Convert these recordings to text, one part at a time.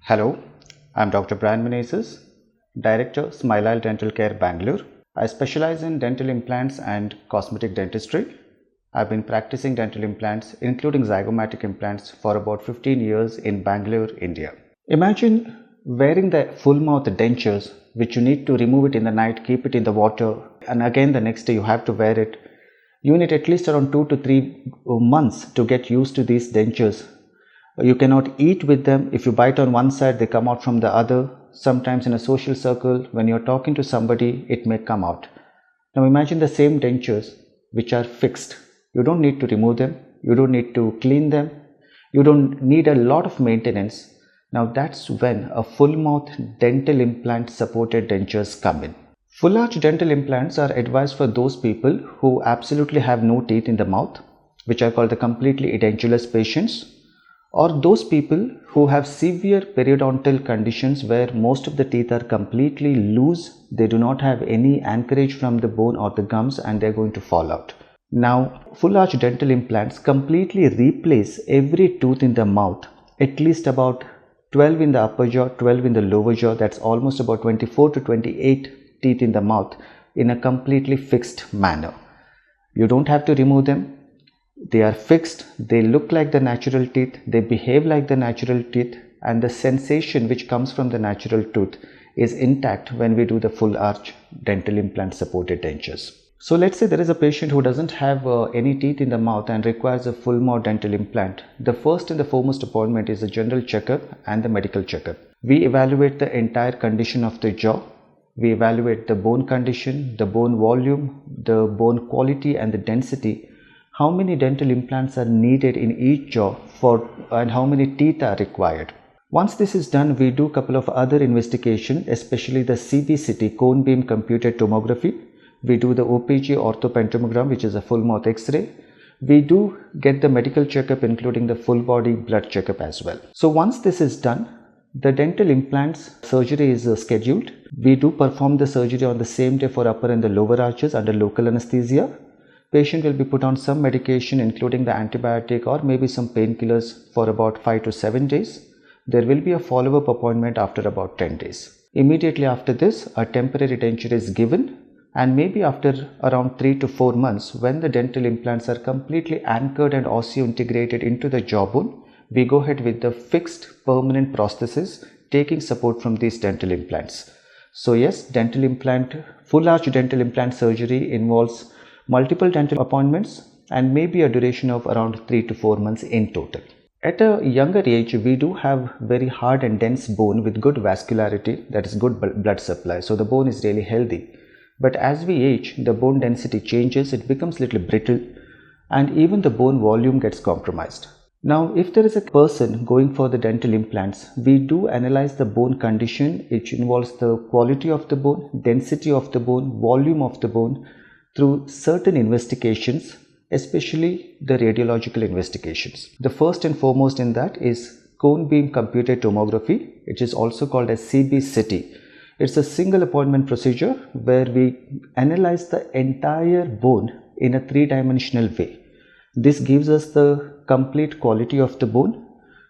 Hello, I'm Dr. Bryan D Menezes, Director, Smile Dental Care, Bengaluru. I specialize in dental implants and cosmetic dentistry. I've been practicing dental implants, including zygomatic implants, for about 15 years in Bengaluru, India. Imagine wearing the full mouth dentures, which you need to remove it in the night, keep it in the water, and again the next day you have to wear it. You need at least around 2 to 3 months to get used to these dentures. You cannot eat with them. If you bite on one side, they come out from the other. Sometimes in a social circle, when you're talking to somebody, it may come out. Now imagine the same dentures which are fixed. You don't need to remove them. You don't need to clean them. You don't need a lot of maintenance. Now that's when a full mouth dental implant supported dentures come in. Full arch dental implants are advised for those people who absolutely have no teeth in the mouth, which are called the completely edentulous patients, or those people who have severe periodontal conditions where most of the teeth are completely loose, they do not have any anchorage from the bone or the gums, and they're going to fall out. Now, full arch dental implants completely replace every tooth in the mouth, at least about 12 in the upper jaw, 12 in the lower jaw. That's almost about 24 to 28 teeth in the mouth in a completely fixed manner. You don't have to remove them. They are fixed, they look like the natural teeth, they behave like the natural teeth, and the sensation which comes from the natural tooth is intact when we do the full arch dental implant supported dentures. So let's say there is a patient who doesn't have any teeth in the mouth and requires a full mouth dental implant. The first and the foremost appointment is the general checkup and the medical checkup. We evaluate the entire condition of the jaw. We evaluate the bone condition, the bone volume, the bone quality and the density. How many dental implants are needed in each jaw and how many teeth are required. Once this is done, we do a couple of other investigations, especially the CBCT, cone beam computed tomography. We do the OPG, orthopantomogram, which is a full mouth x-ray. We do get the medical checkup, including the full body blood checkup as well. So once this is done, the dental implants surgery is scheduled. We do perform the surgery on the same day for upper and the lower arches under local anesthesia. Patient will be put on some medication, including the antibiotic or maybe some painkillers, for about 5 to 7 days. There will be a follow-up appointment after about 10 days. Immediately after this, a temporary denture is given, and maybe after around 3 to 4 months, when the dental implants are completely anchored and osseointegrated into the jawbone, we go ahead with the fixed permanent prosthesis, taking support from these dental implants. So yes, dental implant, full arch dental implant surgery involves multiple dental appointments and maybe a duration of around 3 to 4 months in total. At a younger age, we do have very hard and dense bone with good vascularity, that is good blood supply. So the bone is really healthy. But as we age, the bone density changes, it becomes little brittle, and even the bone volume gets compromised. Now, if there is a person going for the dental implants, we do analyze the bone condition, which involves the quality of the bone, density of the bone, volume of the bone, through certain investigations, especially the radiological investigations. The first and foremost in that is cone beam computed tomography, which is also called as CBCT. It's a single appointment procedure where we analyze the entire bone in a 3-dimensional way. This gives us the complete quality of the bone,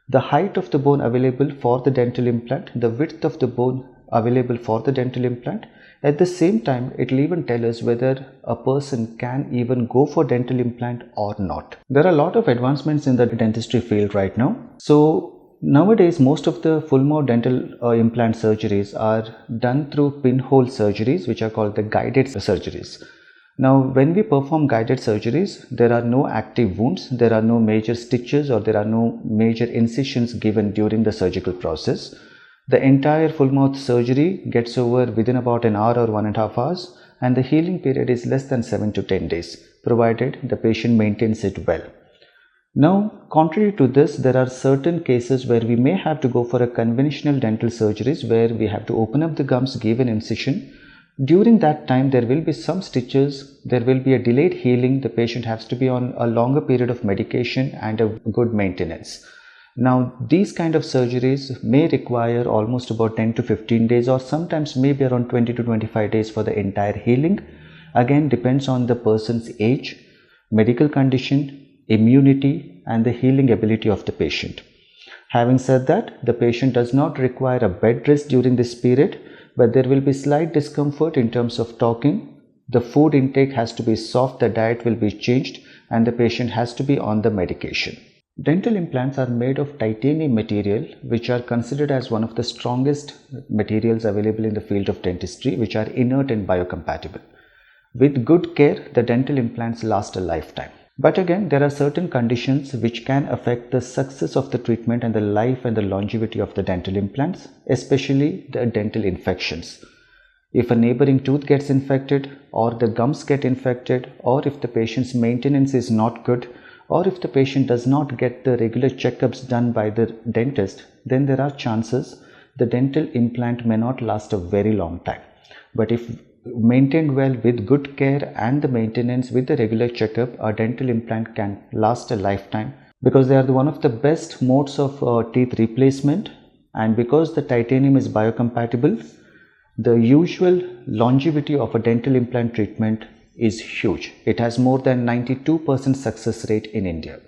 the height of the bone available for the dental implant, the width of the bone available for the dental implant. At the same time, it will even tell us whether a person can even go for dental implant or not. There are a lot of advancements in the dentistry field right now. So nowadays, most of the full mouth dental implant surgeries are done through pinhole surgeries, which are called the guided surgeries. Now, when we perform guided surgeries, there are no active wounds, there are no major stitches, or there are no major incisions given during the surgical process. The entire full mouth surgery gets over within about an hour or 1.5 hours, and the healing period is less than 7 to 10 days, provided the patient maintains it well. Now, contrary to this, there are certain cases where we may have to go for a conventional dental surgeries where we have to open up the gums, give an incision. During that time, there will be some stitches, there will be a delayed healing, the patient has to be on a longer period of medication and a good maintenance. Now, these kind of surgeries may require almost about 10 to 15 days, or sometimes maybe around 20 to 25 days for the entire healing. Again, depends on the person's age, medical condition, immunity, and the healing ability of the patient. Having said that, the patient does not require a bed rest during this period, but there will be slight discomfort in terms of talking. The food intake has to be soft, the diet will be changed, and the patient has to be on the medication. Dental implants are made of titanium material, which are considered as one of the strongest materials available in the field of dentistry, which are inert and biocompatible. With good care, the dental implants last a lifetime. But again, there are certain conditions which can affect the success of the treatment and the life and the longevity of the dental implants, especially the dental infections. If a neighboring tooth gets infected, or the gums get infected, or if the patient's maintenance is not good, or if the patient does not get the regular checkups done by the dentist, then there are chances the dental implant may not last a very long time. But if maintained well with good care and the maintenance with the regular checkup, a dental implant can last a lifetime, because they are one of the best modes of teeth replacement, and because the titanium is biocompatible, the usual longevity of a dental implant treatment is huge. It has more than 92% success rate in India.